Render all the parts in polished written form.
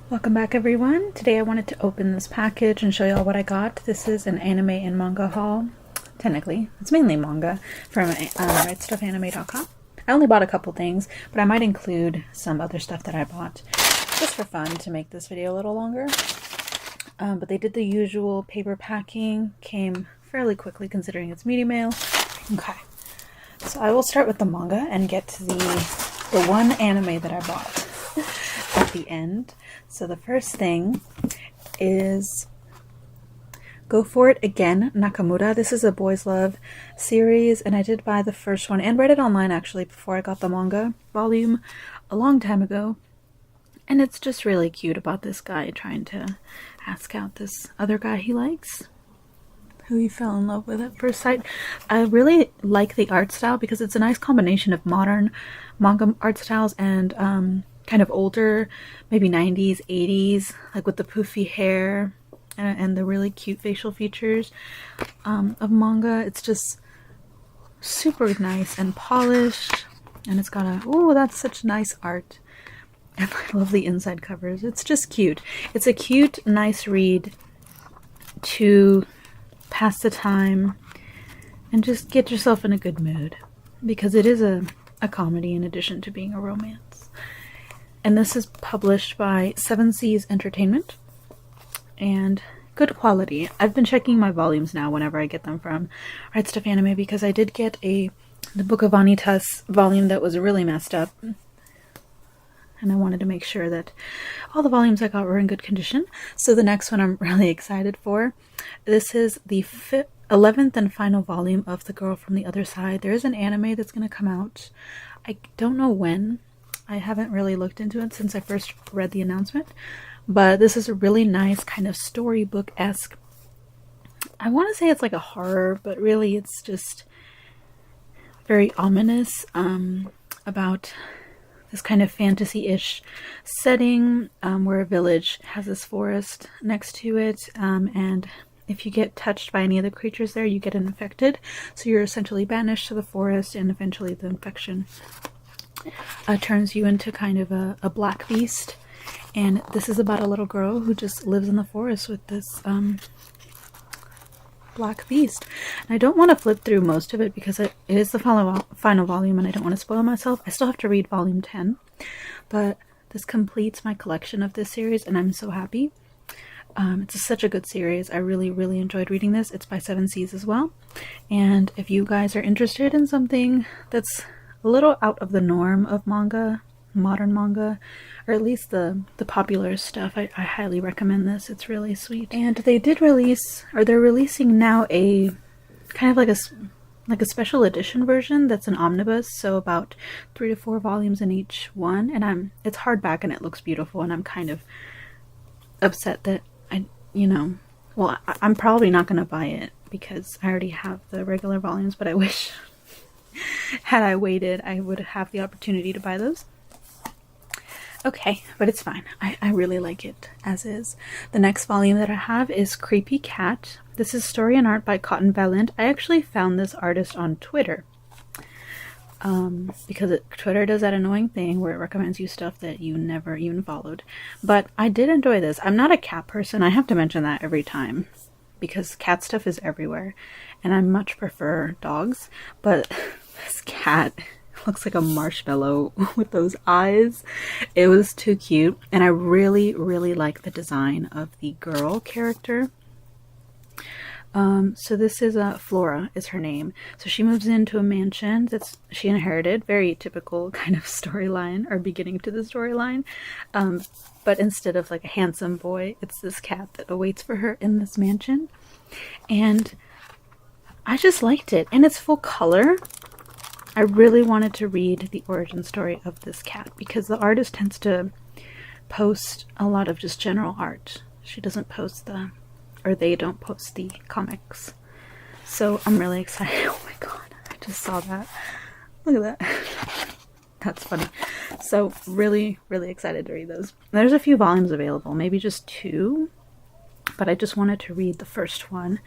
Welcome back everyone. Today I wanted to open this package and show y'all what I got. This is an anime and manga haul. Technically, it's mainly manga from Rightstufanime.com. I only bought a couple things, but I might include some other stuff that I bought just for fun to make this video a little longer. But they did the usual paper packing, came fairly quickly considering it's media mail. Okay, so I will start with the manga and get to the one anime that I bought at the end. So the first thing is Go For It Again, Nakamura. This is a Boys Love series, and I did buy the first one and read it online actually before I got the manga volume a long time ago. And it's just really cute about this guy trying to ask out this other guy he likes, who he fell in love with at first sight. I really like the art style because it's a nice combination of modern manga art styles and kind of older, maybe 90s, 80s, like with the poofy hair and the really cute facial features of manga. It's just super nice and polished, and it's got a, oh, that's such nice art. And I love the inside covers. It's just cute. It's a cute, nice read to pass the time and just get yourself in a good mood, because it is a comedy in addition to being a romance. And this is published by Seven Seas Entertainment, and good quality. I've been checking my volumes now whenever I get them from Rightstuf Anime, because I did get the Book of Vanitas volume that was really messed up, and I wanted to make sure that all the volumes I got were in good condition. So the next one I'm really excited for. This is the 11th and final volume of The Girl from the Other Side. There is an anime that's going to come out. I don't know when. I haven't really looked into it since I first read the announcement, but this is a really nice kind of storybook-esque. I want to say it's like a horror, but really it's just very ominous about this kind of fantasy-ish setting where a village has this forest next to it, and if you get touched by any of the creatures there, you get infected. So you're essentially banished to the forest, and eventually the infection turns you into kind of a black beast. And this is about a little girl who just lives in the forest with this black beast. And I don't want to flip through most of it because it is the final volume and I don't want to spoil myself. I still have to read volume 10, but this completes my collection of this series and I'm so happy. It's such a good series. I really, really enjoyed reading this. It's by Seven Seas as well. And if you guys are interested in something that's a little out of the norm of manga, modern manga, or at least the popular stuff, I highly recommend this. It's really sweet. And they did release, or they're releasing now, a kind of like a special edition version that's an omnibus, so about 3 to 4 volumes in each one. And it's hardback and it looks beautiful, and I'm kind of upset that I'm probably not going to buy it because I already have the regular volumes, but I wish had I waited I would have the opportunity to buy those. Okay, but it's fine. I really like it as is. The next volume that I have is Creepy Cat. This is story and art by Cotton Valent. I actually found this artist on Twitter because Twitter does that annoying thing where it recommends you stuff that you never even followed. But I did enjoy this. I'm not a cat person. I have to mention that every time because cat stuff is everywhere and I much prefer dogs, but this cat looks like a marshmallow with those eyes. It was too cute, and I really, really like the design of the girl character. So this is Flora is her name. So she moves into a mansion that she inherited. Very typical kind of storyline, or beginning to the storyline. But instead of like a handsome boy, it's this cat that awaits for her in this mansion. And I just liked it, and it's full color. I really wanted to read the origin story of this cat because the artist tends to post a lot of just general art. She doesn't post they don't post the comics. So I'm really excited. Oh my god, I just saw that. Look at that. That's funny. So really, really excited to read those. There's a few volumes available, maybe just 2, but I just wanted to read the first one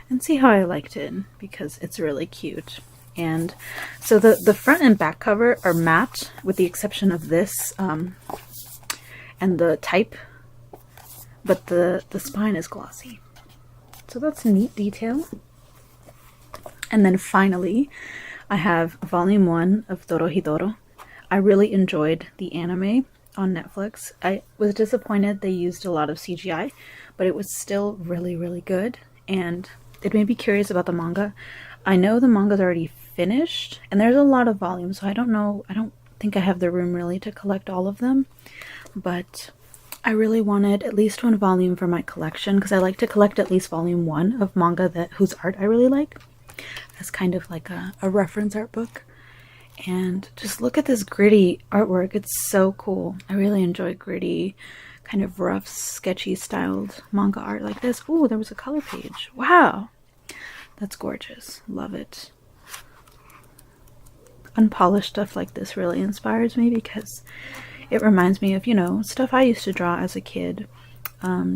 and see how I liked it because it's really cute. And so the front and back cover are matte with the exception of this and the type but the spine is glossy. So that's a neat detail. And then finally, I have volume 1 of Dorohedoro. I really enjoyed the anime on Netflix. I was disappointed they used a lot of CGI, but it was still really, really good. And it made me curious about the manga. I know the manga's already finished, and there's a lot of volumes, so I don't know. I don't think I have the room really to collect all of them. But I really wanted at least one volume for my collection, because I like to collect at least volume 1 of manga whose art I really like, as kind of like a reference art book. And just look at this gritty artwork. It's so cool. I really enjoy gritty, kind of rough, sketchy styled manga art like this. Oh, there was a color page. Wow. That's gorgeous. Love it. Unpolished stuff like this really inspires me, because it reminds me of, you know, stuff I used to draw as a kid.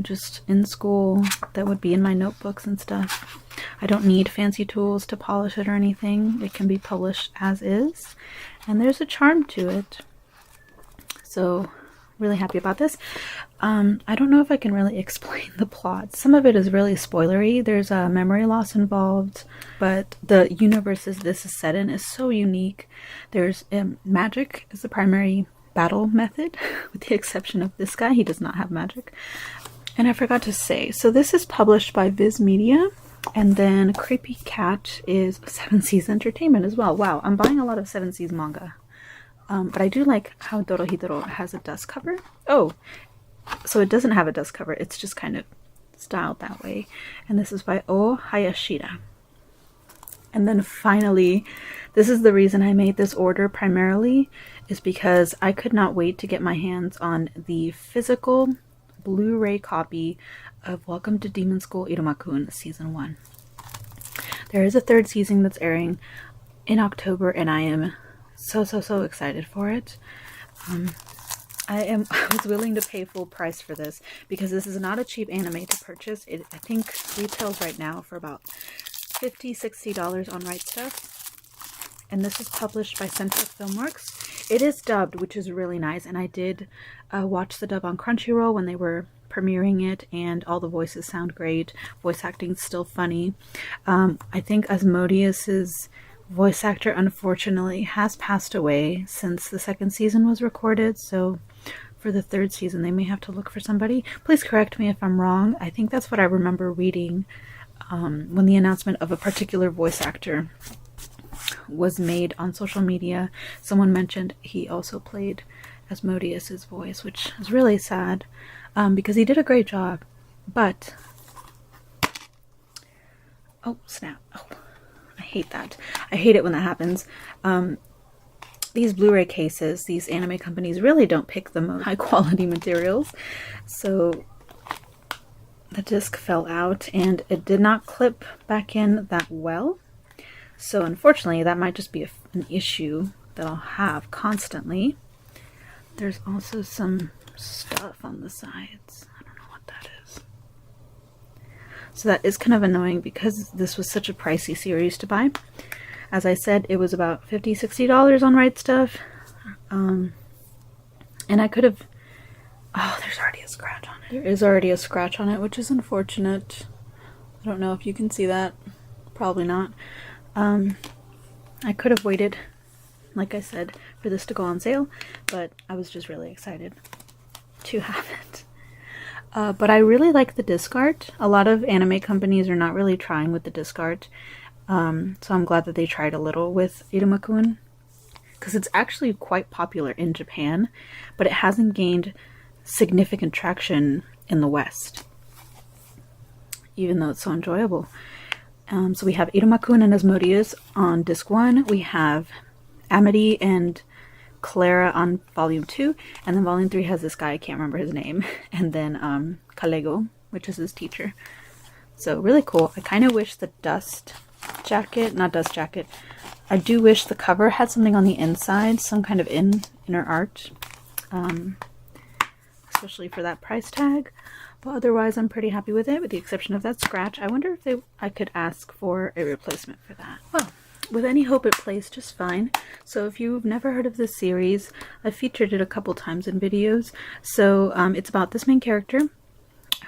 Just in school, that would be in my notebooks and stuff. I don't need fancy tools to polish it or anything. It can be published as is, and there's a charm to it. So really happy about this. I don't know if I can really explain the plot. Some of it is really spoilery. There's a memory loss involved, but the universes this is set in is so unique. There's magic is the primary battle method, with the exception of this guy. He does not have magic. And I forgot to say, so this is published by Viz Media, and then Creepy Cat is 7 Seas Entertainment as well. Wow, I'm buying a lot of 7 Seas manga. But I do like how Dorohedoro has a dust cover. Oh, so it doesn't have a dust cover. It's just kind of styled that way. And this is by O Hayashida. And then finally, this is the reason I made this order primarily, is because I could not wait to get my hands on the physical Blu-ray copy of Welcome to Demon School Iruma-kun Season 1. There is a 3rd season that's airing in October, and I am so excited for it. I was willing to pay full price for this, because this is not a cheap anime to purchase. It, I think, retails right now for about $50–$60 on Rightstuf. And this is published by Central Filmworks. It is dubbed, which is really nice, and I did watch the dub on Crunchyroll when they were premiering it, and all the voices sound great. Voice acting's still funny. I think Asmodeus's voice actor unfortunately has passed away since the 2nd season was recorded, so for the 3rd season they may have to look for somebody. Please correct me if I'm wrong. I think that's what I remember reading when the announcement of a particular voice actor was made on social media. Someone mentioned he also played Asmodeus's voice, which is really sad, because he did a great job. But oh snap, oh, I hate that. I hate it when that happens. These Blu-ray cases, these anime companies really don't pick the most high quality materials, so the disc fell out and it did not clip back in that well. So unfortunately, that might just be an issue that I'll have constantly. There's also some stuff on the sides. I don't know what that is. So that is kind of annoying, because this was such a pricey series to buy. As I said, it was about $50–$60 on Rightstuf. And I could have... Oh, there's already a scratch on it. There is already a scratch on it, which is unfortunate. I don't know if you can see that. Probably not. I could have waited, like I said, for this to go on sale, but I was just really excited to have it. But I really like the disc art. A lot of anime companies are not really trying with the disc art, so I'm glad that they tried a little with Idamakun, because it's actually quite popular in Japan, but it hasn't gained significant traction in the West, even though it's so enjoyable. So we have Idamakun and Asmodeus on disc 1. We have Amity and Clara on volume 2. And then volume 3 has this guy, I can't remember his name. And then Kalego, which is his teacher. So really cool. I kind of wish the I do wish the cover had something on the inside, some kind of inner art. Especially for that price tag. But otherwise, I'm pretty happy with it, with the exception of that scratch. I wonder if I could ask for a replacement for that. Well, with any hope, it plays just fine. So if you've never heard of this series, I've featured it a couple times in videos. So it's about this main character.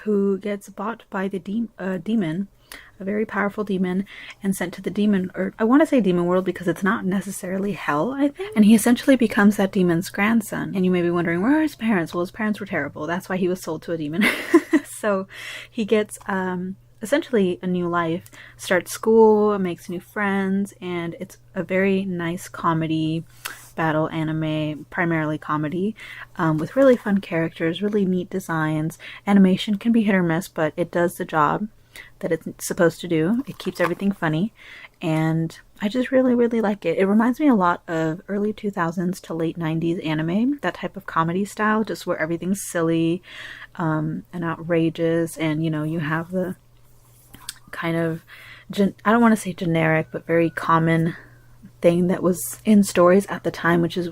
who gets bought by the demon, a very powerful demon, and sent to the demon, or I want to say demon world because it's not necessarily hell, I think. And he essentially becomes that demon's grandson. And you may be wondering, where are his parents? Well, his parents were terrible. That's why he was sold to a demon. So he gets essentially a new life, starts school, makes new friends, and it's a very nice comedy battle anime, primarily comedy, with really fun characters, really neat designs. Animation can be hit or miss, but it does the job that it's supposed to do. It keeps everything funny, and I just really, really like it. It reminds me a lot of early 2000s to late 90s anime, that type of comedy style, just where everything's silly and outrageous, and you know, you have the kind of, I don't want to say generic, but very common thing that was in stories at the time, which is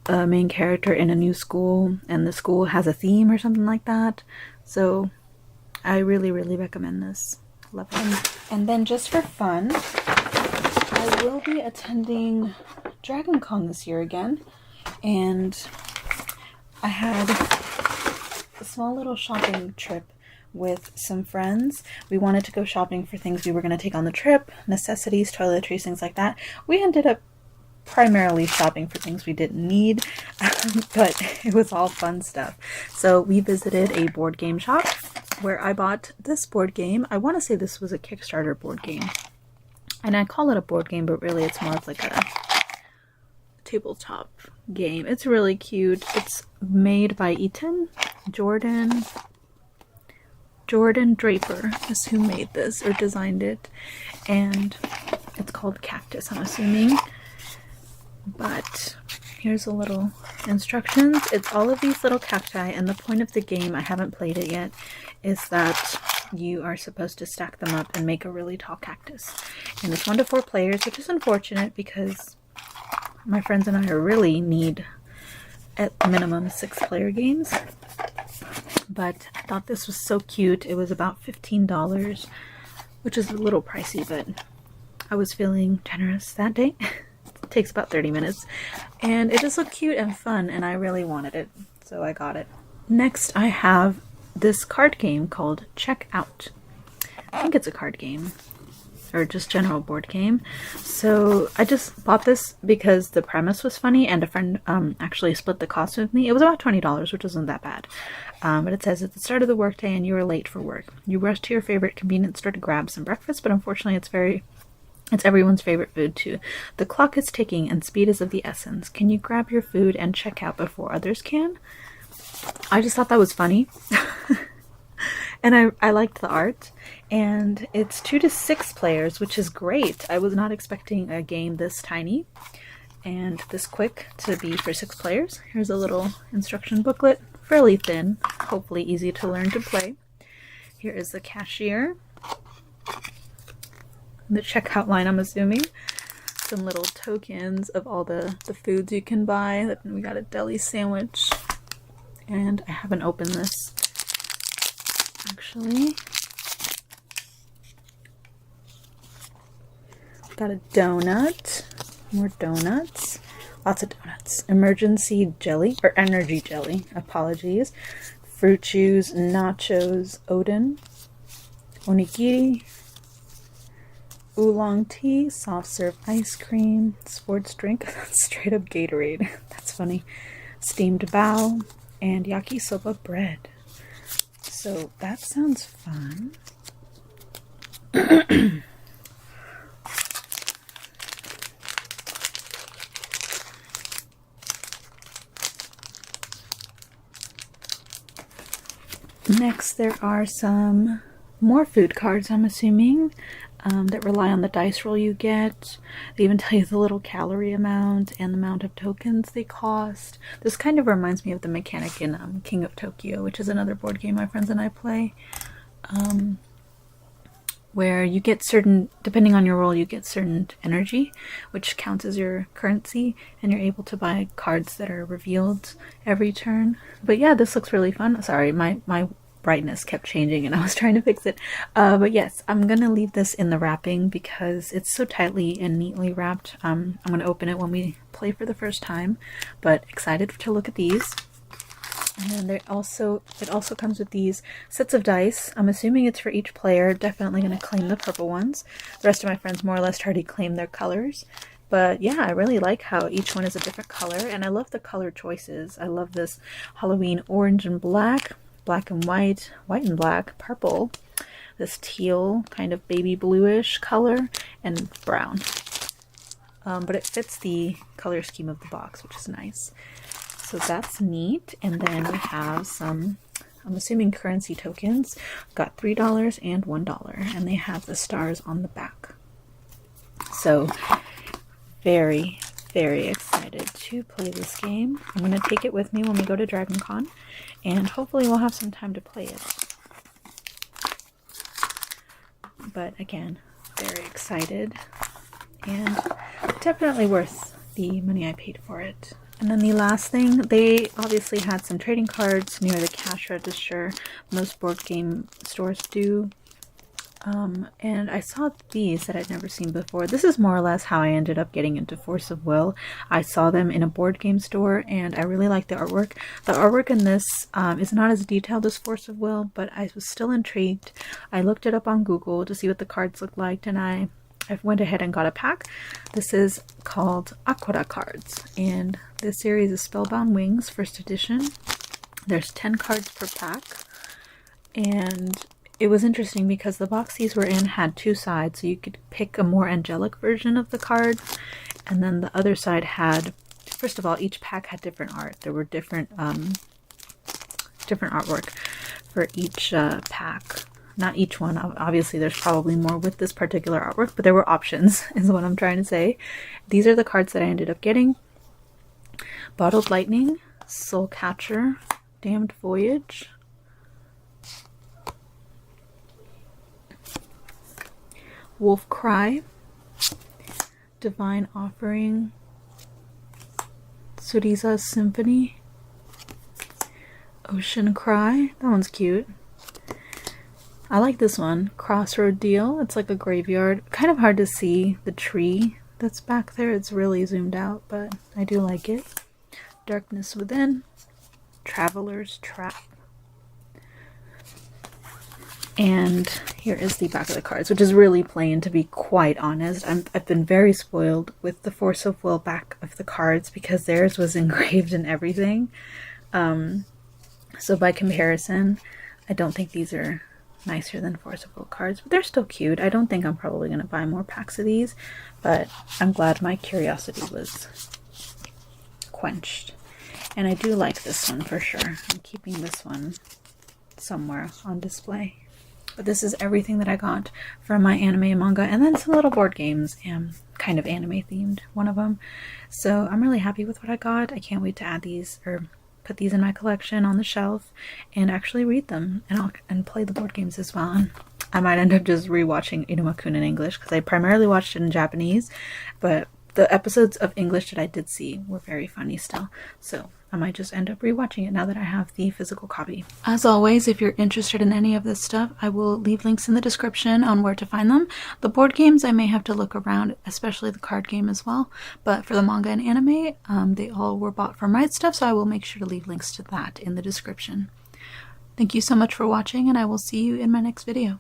a main character in a new school, and the school has a theme or something like that. So I really, really recommend this. Love it. And then just for fun, I will be attending Dragon Con this year again, and I had a small little shopping trip with some friends. We wanted to go shopping for things we were going to take on the trip, necessities, toiletries, things like that. We ended up primarily shopping for things we didn't need, but it was all fun stuff. So we visited a board game shop where I bought this board game. I want to say this was a Kickstarter board game, and I call it a board game, but really it's more of like a tabletop game. It's really cute. It's made by Jordan Draper is who made this or designed it, and it's called Cactus, I'm assuming. But here's a little instructions. It's all of these little cacti, and the point of the game, I haven't played it yet, is that you are supposed to stack them up and make a really tall cactus. And it's 1 to 4 players, which is unfortunate because my friends and I really need at minimum 6-player games. But I thought this was so cute. It was about $15, which is a little pricey, but I was feeling generous that day. It takes about 30 minutes, and it just looked cute and fun, and I really wanted it, so I got it. Next, I have this card game called Check Out. I think it's a card game, or just general board game. So I just bought this because the premise was funny, and a friend actually split the cost with me. It was about $20, which wasn't that bad. But it says, at the start of the workday and you are late for work, you rush to your favorite convenience store to grab some breakfast, but unfortunately it's everyone's favorite food too. The clock is ticking and speed is of the essence. Can you grab your food and check out before others can? I just thought that was funny. And I liked the art. And it's 2 to 6 players, which is great. I was not expecting a game this tiny and this quick to be for 6 players. Here's a little instruction booklet, fairly thin, hopefully easy to learn to play. Here is the cashier. The checkout line, I'm assuming. Some little tokens of all the foods you can buy. We got a deli sandwich. And I haven't opened this, actually. Got a donut. More donuts. Lots of donuts. Emergency jelly, or energy jelly, apologies. Fruit juice, nachos, Odin. Onigiri. Oolong tea, soft serve ice cream, sports drink, straight up Gatorade, that's funny, steamed bao, and yakisoba bread. So that sounds fun. Next, there are some more food cards, I'm assuming, that rely on the dice roll you get. They even tell you the little calorie amount and the amount of tokens they cost. This kind of reminds me of the mechanic in King of Tokyo, which is another board game my friends and I play, where you get certain, depending on your roll, you get certain energy, which counts as your currency, and you're able to buy cards that are revealed every turn. But yeah, this looks really fun. Sorry, my brightness kept changing and I was trying to fix it. But yes, I'm gonna leave this in the wrapping because it's so tightly and neatly wrapped. I'm gonna open it when we play for the first time, but excited to look at these. And then it also comes with these sets of dice. I'm assuming it's for each player. Definitely going to claim the purple ones. The rest of my friends more or less already claimed their colors. But yeah, I really like how each one is a different color, and I love the color choices. I love this Halloween orange and black, black and white, white and black, purple, this teal kind of baby bluish color, and brown. But it fits the color scheme of the box, which is nice. So that's neat. And then we have some, I'm assuming, currency tokens. Got $3 and $1, and they have the stars on the back. So very, very excited to play this game. I'm going to take it with me when we go to Dragon Con, and hopefully we'll have some time to play it. But again, very excited, and definitely worth the money I paid for it. And then the last thing, they obviously had some trading cards near the cash register. Most board game stores do. And I saw these that I'd never seen before. This is more or less how I ended up getting into Force of Will. I saw them in a board game store, and I really liked the artwork. The artwork in this is not as detailed as Force of Will, but I was still intrigued. I looked it up on Google to see what the cards looked like, and I went ahead and got a pack. This is called Aqua cards, and this series is Spellbound Wings, first edition. There's 10 cards per pack, and it was interesting because the box these were in had two sides, so you could pick a more angelic version of the card, and then the other side had, first of all, each pack had different art. There were different artwork for each pack. Not each one, obviously there's probably more with this particular artwork, but there were options, is what I'm trying to say. These are the cards that I ended up getting. Bottled Lightning, Soul Catcher, Damned Voyage, Wolf Cry, Divine Offering, Suriza's Symphony, Ocean Cry, that one's cute. I like this one, Crossroad Deal. It's like a graveyard. Kind of hard to see the tree that's back there. It's really zoomed out, but I do like it. Darkness Within, Traveler's Trap. And here is the back of the cards, which is really plain, to be quite honest. I've been very spoiled with the Force of Will back of the cards because theirs was engraved and everything. So by comparison, I don't think these are nicer than Force of Will cards, but they're still cute. I don't think I'm probably going to buy more packs of these, but I'm glad my curiosity was quenched. And I do like this one for sure. I'm keeping this one somewhere on display. But this is everything that I got from my anime and manga, and then some little board games, and kind of anime themed, one of them. So I'm really happy with what I got. I can't wait to add these, or put these in my collection on the shelf and actually read them and play the board games as well. And I might end up just rewatching Idamakun in English because I primarily watched it in Japanese, but the episodes of English that I did see were very funny still. So I might just end up rewatching it now that I have the physical copy. As always, if you're interested in any of this stuff, I will leave links in the description on where to find them. The board games, I may have to look around, especially the card game as well. But for the manga and anime, they all were bought from Rightstuf, so I will make sure to leave links to that in the description. Thank you so much for watching, and I will see you in my next video.